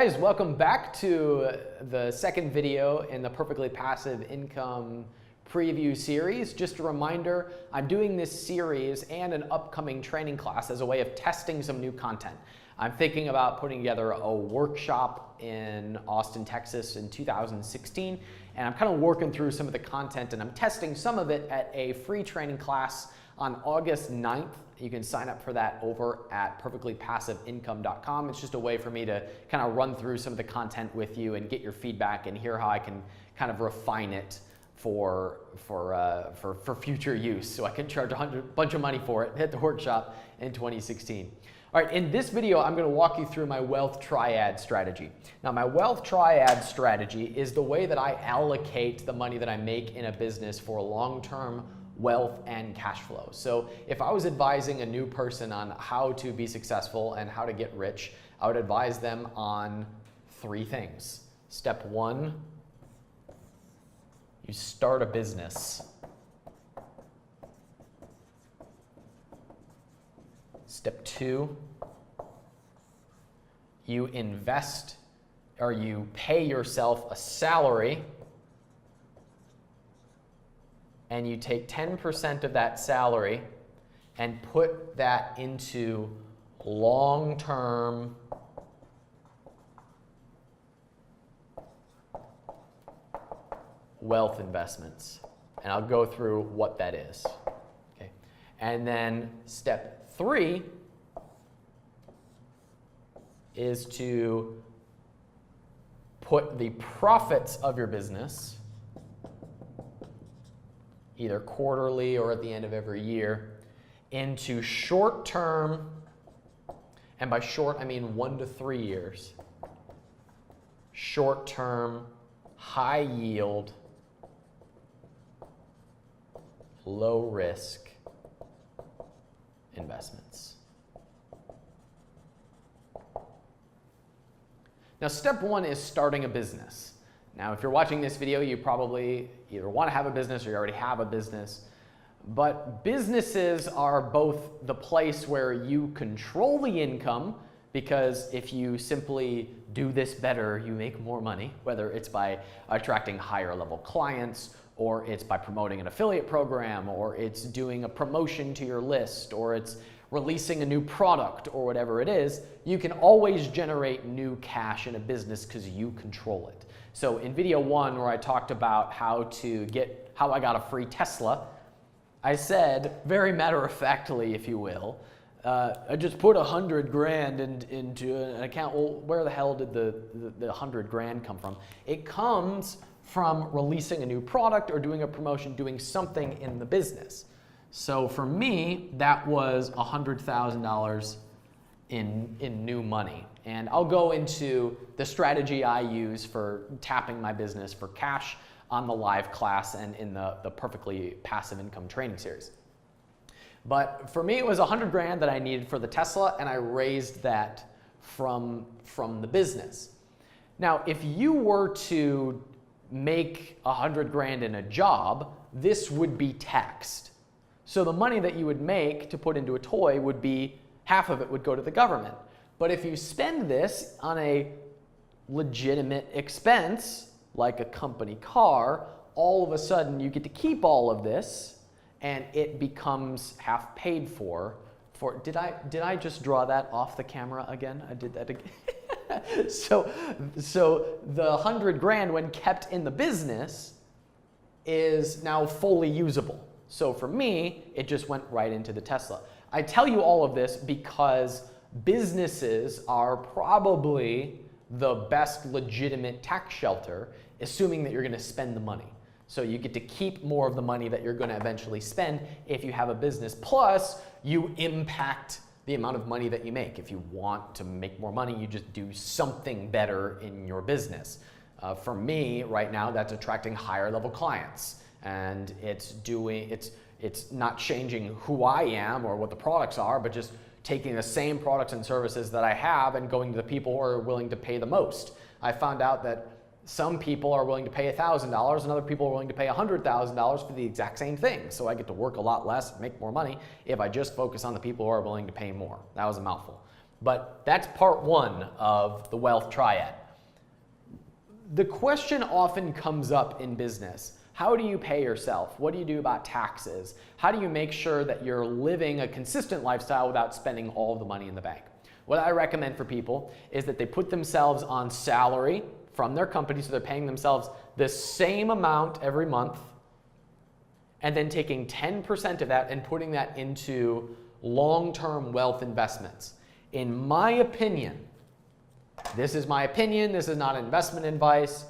Guys, welcome back to the second video in the Perfectly Passive Income preview series. Just a reminder, I'm doing this series and an upcoming training class as a way of testing some new content. I'm thinking about putting together a workshop in Austin, Texas in 2016, and I'm kind of working through some of the content and I'm testing some of it at a free training class on August 9th. You can sign up for that over at perfectlypassiveincome.com. It's just a way for me to kind of run through some of the content with you and get your feedback and hear how I can kind of refine it for future use, so I can charge a bunch of money for it at the workshop in 2016. All right, in this video, I'm going to walk you through my wealth triad strategy. Now, my wealth triad strategy is the way that I allocate the money that I make in a business for long-term wealth and cash flow. So if I was advising a new person on how to be successful and how to get rich, I would advise them on three things. Step one, you start a business. Step two, you invest or you pay yourself a salary and you take 10% of that salary and put that into long-term wealth investments. And I'll go through what that is. Okay. And then step three is to put the profits of your business, either quarterly or at the end of every year, into short-term, and by short I mean 1 to 3 years, short-term, high-yield, low-risk investments. Now, step one is starting a business. Now, if you're watching this video, you probably either want to have a business or you already have a business. But businesses are both the place where you control the income, because if you simply do this better, you make more money, whether it's by attracting higher level clients, or it's by promoting an affiliate program, or it's doing a promotion to your list, or it's releasing a new product, or whatever it is. You can always generate new cash in a business because you control it. So in video one, where I talked about how I got a free Tesla, I said, very matter-of-factly, if you will, I just put 100 grand into an account. Well, where the hell did the 100 grand come from? It comes from releasing a new product or doing a promotion, doing something in the business. So for me, that was $100,000 in new money. And I'll go into the strategy I use for tapping my business for cash on the live class and in the Perfectly Passive Income training series. But for me, it was 100 grand that I needed for the Tesla, and I raised that from the business. Now, if you were to make 100 grand in a job, this would be taxed. So the money that you would make to put into a toy would be, half of it would go to the government. But if you spend this on a legitimate expense, like a company car, all of a sudden you get to keep all of this and it becomes half paid for. Did I just draw that off the camera again? I did that again. So the 100 grand, when kept in the business, is now fully usable. So for me, it just went right into the Tesla. I tell you all of this because businesses are probably the best legitimate tax shelter, assuming that you're going to spend the money. So you get to keep more of the money that you're going to eventually spend if you have a business. Plus, you impact the amount of money that you make. If you want to make more money, you just do something better in your business. For me, right now, that's attracting higher level clients. And it's not changing who I am or what the products are, but just taking the same products and services that I have and going to the people who are willing to pay the most. I found out that some people are willing to pay $1,000 and other people are willing to pay $100,000 for the exact same thing. So I get to work a lot less, make more money if I just focus on the people who are willing to pay more. That was a mouthful. But that's part one of the wealth triad. The question often comes up in business. How do you pay yourself? What do you do about taxes? How do you make sure that you're living a consistent lifestyle without spending all of the money in the bank? What I recommend for people is that they put themselves on salary from their company, so they're paying themselves the same amount every month, and then taking 10% of that and putting that into long-term wealth investments. In my opinion, this is my opinion, this is not investment advice.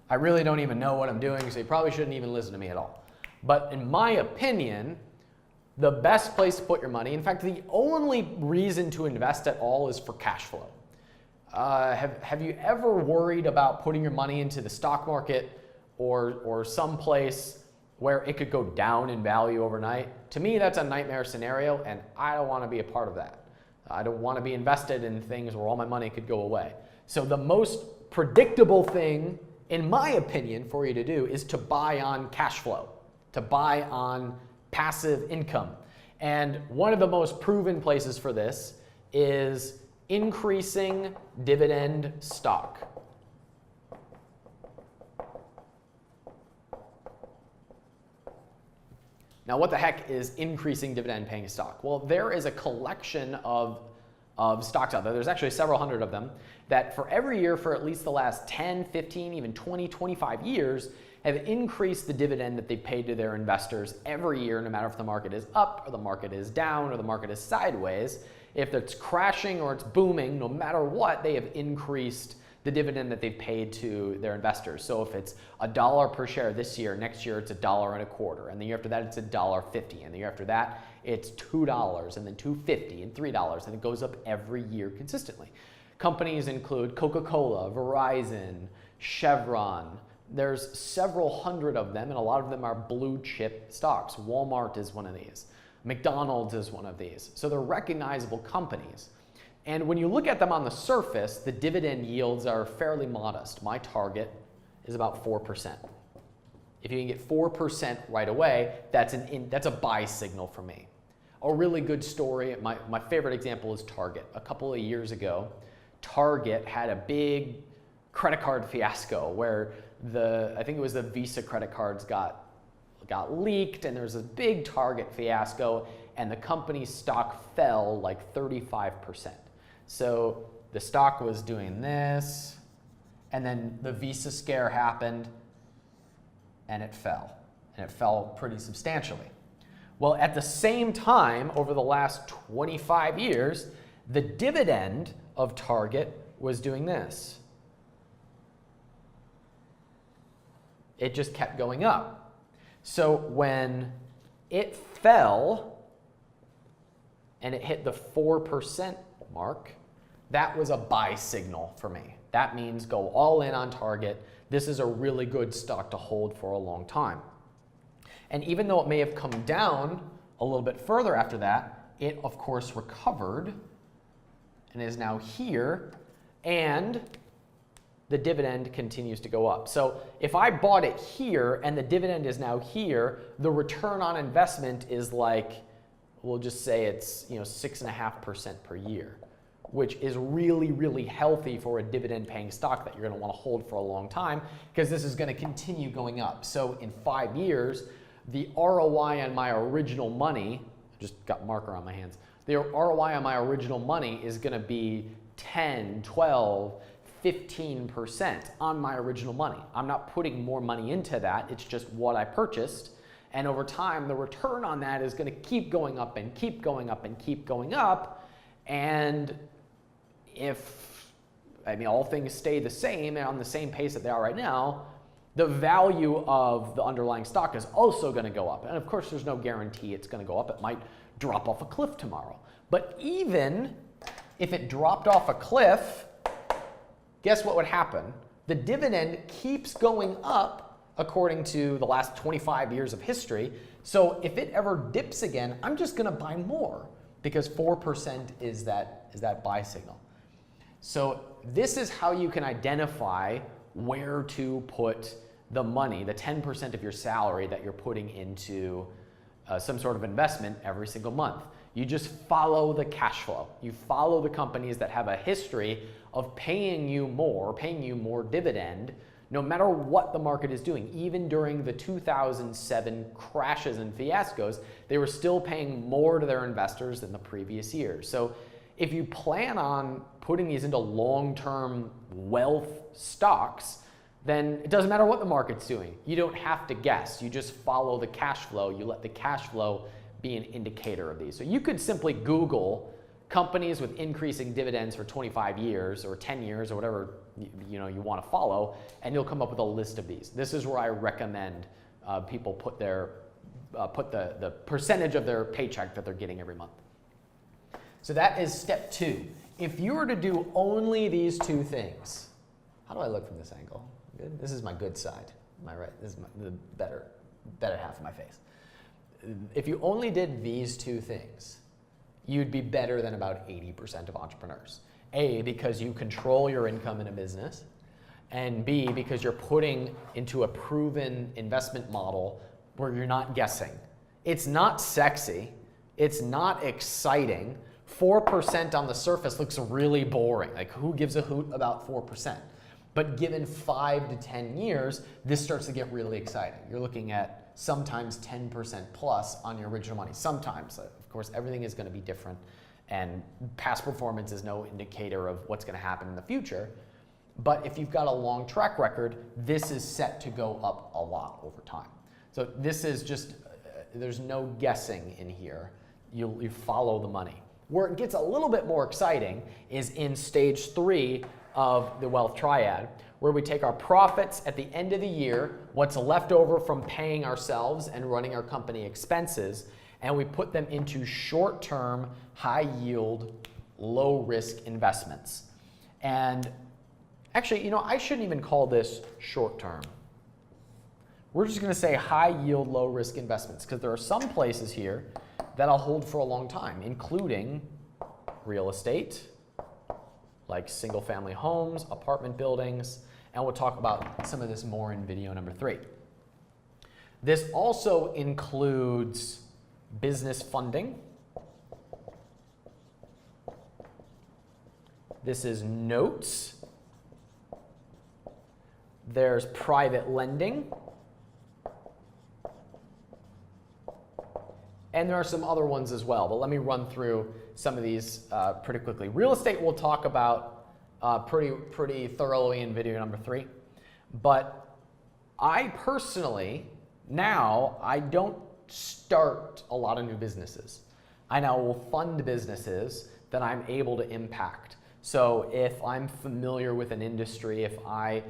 I really don't even know what I'm doing, so you probably shouldn't even listen to me at all. But in my opinion, the best place to put your money, in fact, the only reason to invest at all is for cash flow. Have you ever worried about putting your money into the stock market or some place where it could go down in value overnight? To me, that's a nightmare scenario, and I don't want to be a part of that. I don't want to be invested in things where all my money could go away. So the most predictable thing, in my opinion, for you to do is to buy on cash flow, to buy on passive income. And one of the most proven places for this is increasing dividend stock. Now, what the heck is increasing dividend paying stock? Well, there is a collection of stocks out there. There's actually several hundred of them that for every year for at least the last 10, 15, even 20, 25 years have increased the dividend that they've paid to their investors every year, no matter if the market is up or the market is down or the market is sideways. If it's crashing or it's booming, no matter what, they have increased the dividend that they've paid to their investors. So if it's $1 per share this year, next year it's $1.25, and the year after that it's $1.50, and the year after that it's $2, and then $2.50 and $3, and it goes up every year consistently. Companies include Coca-Cola, Verizon, Chevron. There's several hundred of them, and a lot of them are blue chip stocks. Walmart is one of these. McDonald's is one of these. So they're recognizable companies. And when you look at them on the surface, the dividend yields are fairly modest. My target is about 4%. If you can get 4% right away, that's a buy signal for me. A really good story, my favorite example is Target. A couple of years ago, Target had a big credit card fiasco where I think it was the Visa credit cards got leaked, and there was a big Target fiasco, and the company's stock fell like 35%. So the stock was doing this, and then the Visa scare happened, and it fell pretty substantially. Well, at the same time, over the last 25 years, the dividend of Target was doing this. It just kept going up. So when it fell and it hit the 4% mark, that was a buy signal for me. That means go all in on Target. This is a really good stock to hold for a long time. And even though it may have come down a little bit further after that, it of course recovered and is now here, and the dividend continues to go up. So if I bought it here and the dividend is now here, the return on investment is like, we'll just say it's 6.5% per year, which is really, really healthy for a dividend paying stock that you're going to want to hold for a long time, because this is going to continue going up. So in 5 years, the ROI on my original money, I just got marker on my hands, the ROI on my original money is going to be 10, 12, 15% on my original money. I'm not putting more money into that, it's just what I purchased. And over time, the return on that is going to keep going up and keep going up and keep going up. And if, all things stay the same and on the same pace that they are right now, the value of the underlying stock is also going to go up. And of course, there's no guarantee it's going to go up. It might drop off a cliff tomorrow. But even if it dropped off a cliff, guess what would happen? The dividend keeps going up according to the last 25 years of history. So if it ever dips again, I'm just going to buy more, because 4% is that buy signal. So this is how you can identify where to put the money, the 10% of your salary that you're putting into some sort of investment every single month. You just follow the cash flow. You follow the companies that have a history of paying you more dividend, no matter what the market is doing. Even during the 2007 crashes and fiascos, they were still paying more to their investors than the previous years. So if you plan on putting these into long-term wealth stocks, then it doesn't matter what the market's doing. You don't have to guess. You just follow the cash flow. You let the cash flow be an indicator of these. So you could simply Google companies with increasing dividends for 25 years or 10 years or whatever you want to follow, and you'll come up with a list of these. This is where I recommend people put the percentage of their paycheck that they're getting every month. So that is step 2. If you were to do only these 2 things, how do I look from this angle? Good. This is my good side. Am I right? This is the better half of my face. If you only did these 2 things, you'd be better than about 80% of entrepreneurs. A, because you control your income in a business, and B, because you're putting into a proven investment model where you're not guessing. It's not sexy. It's not exciting. 4% on the surface looks really boring. Like, who gives a hoot about 4%? But given 5 to 10 years, this starts to get really exciting. You're looking at sometimes 10% plus on your original money. Sometimes, of course, everything is going to be different, and past performance is no indicator of what's going to happen in the future. But if you've got a long track record, this is set to go up a lot over time. So this is just, there's no guessing in here. You follow the money. Where it gets a little bit more exciting is in stage 3 of the wealth triad, where we take our profits at the end of the year, what's left over from paying ourselves and running our company expenses, and we put them into short-term, high-yield, low-risk investments. And actually, I shouldn't even call this short-term. We're just going to say high-yield, low-risk investments, because there are some places here that I'll hold for a long time, including real estate, like single-family homes, apartment buildings, and we'll talk about some of this more in video number 3. This also includes business funding. This is notes. There's private lending. And there are some other ones as well, but let me run through some of these pretty quickly. Real estate we'll talk about pretty thoroughly in video number 3. But I personally, now, I don't start a lot of new businesses. I now will fund businesses that I'm able to impact. So if I'm familiar with an industry, if I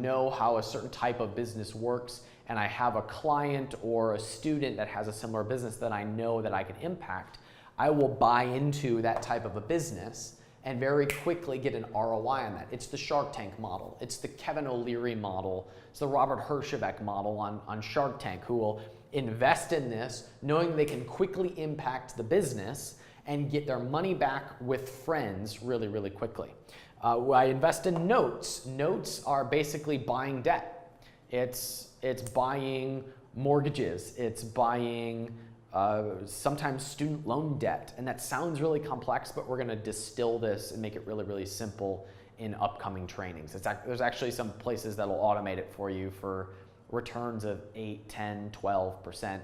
know how a certain type of business works, and I have a client or a student that has a similar business that I know that I can impact, I will buy into that type of a business and very quickly get an ROI on that. It's the Shark Tank model. It's the Kevin O'Leary model. It's the Robert Herjavec model on Shark Tank, who will invest in this knowing they can quickly impact the business and get their money back with friends really, really quickly. I invest in notes. Notes are basically buying debt. It's buying mortgages. It's buying sometimes student loan debt. And that sounds really complex, but we're going to distill this and make it really, really simple in upcoming trainings. There's actually some places that will automate it for you for returns of 8, 10, 12%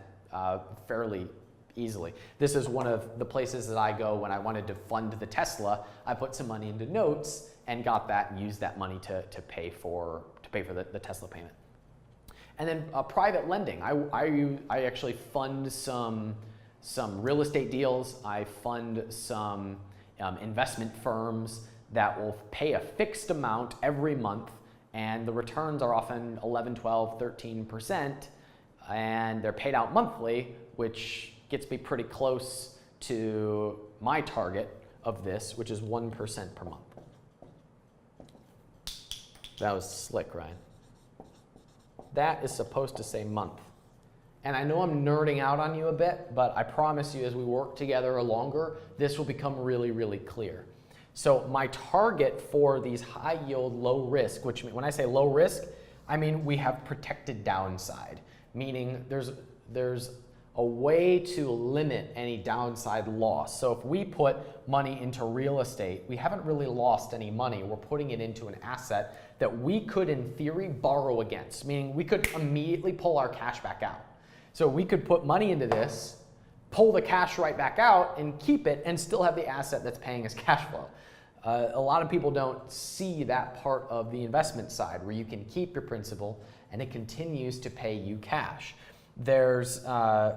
fairly easily. This is one of the places that I go when I wanted to fund the Tesla. I put some money into notes and got that and used that money to pay for the Tesla payment. And then private lending. I actually fund some real estate deals. I fund some investment firms that will pay a fixed amount every month, and the returns are often 11, 12, 13%, and they're paid out monthly, which gets me pretty close to my target of this, which is 1% per month. That was slick, Ryan. That is supposed to say month. And I know I'm nerding out on you a bit, but I promise you as we work together longer, this will become really, really clear. So my target for these high yield, low risk, which when I say low risk, I mean we have protected downside, meaning there's a way to limit any downside loss. So if we put money into real estate, we haven't really lost any money. We're putting it into an asset that we could, in theory, borrow against, meaning we could immediately pull our cash back out. So we could put money into this, pull the cash right back out and keep it and still have the asset that's paying us cash flow. A lot of people don't see that part of the investment side where you can keep your principal and it continues to pay you cash. There's, I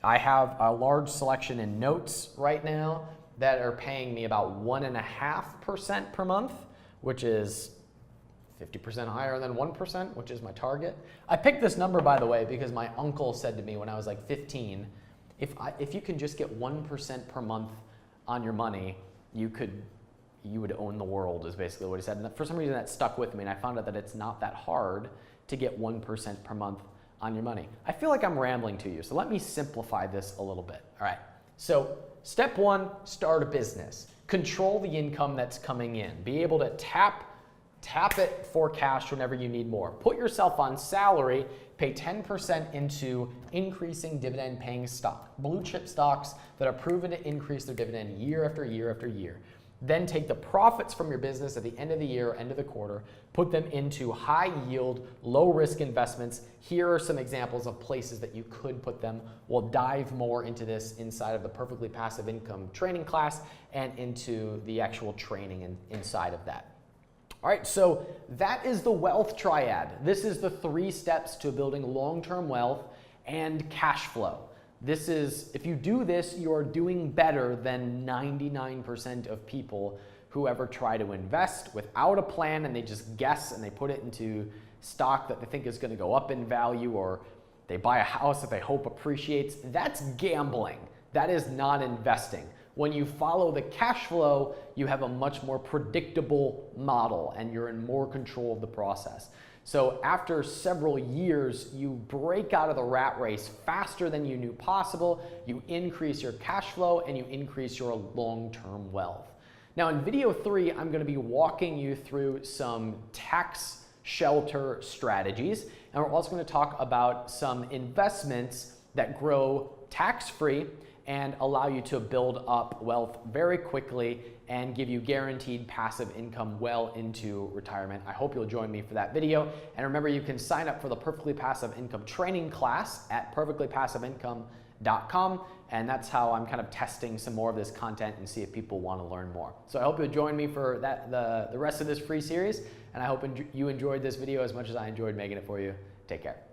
have a large selection in notes right now that are paying me about 1.5% per month, which is 50% higher than 1%, which is my target. I picked this number, by the way, because my uncle said to me when I was like 15, if you can just get 1% per month on your money, you would own the world, is basically what he said. And for some reason that stuck with me, and I found out that it's not that hard to get 1% per month on your money. I feel like I'm rambling to you, so let me simplify this a little bit. All right, so step one, start a business. Control the income that's coming in. Be able to tap it for cash whenever you need more. Put yourself on salary, pay 10% into increasing dividend paying stock, blue chip stocks that are proven to increase their dividend year after year after year. Then take the profits from your business at the end of the year, end of the quarter, put them into high yield, low risk investments. Here are some examples of places that you could put them. We'll dive more into this inside of the Perfectly Passive Income training class and into the actual training inside of that. All right, so that is the wealth triad. This is the 3 steps to building long-term wealth and cash flow. This is, if you do this, you're doing better than 99% of people who ever try to invest without a plan and they just guess and they put it into stock that they think is going to go up in value, or they buy a house that they hope appreciates. That's gambling. That is not investing. When you follow the cash flow, you have a much more predictable model and you're in more control of the process. So after several years, you break out of the rat race faster than you knew possible, you increase your cash flow, and you increase your long-term wealth. Now in video 3, I'm going to be walking you through some tax shelter strategies, and we're also going to talk about some investments that grow tax-free and allow you to build up wealth very quickly and give you guaranteed passive income well into retirement. I hope you'll join me for that video. And remember, you can sign up for the Perfectly Passive Income training class at perfectlypassiveincome.com. And that's how I'm kind of testing some more of this content and see if people want to learn more. So I hope you'll join me for that, the rest of this free series. And I hope you enjoyed this video as much as I enjoyed making it for you. Take care.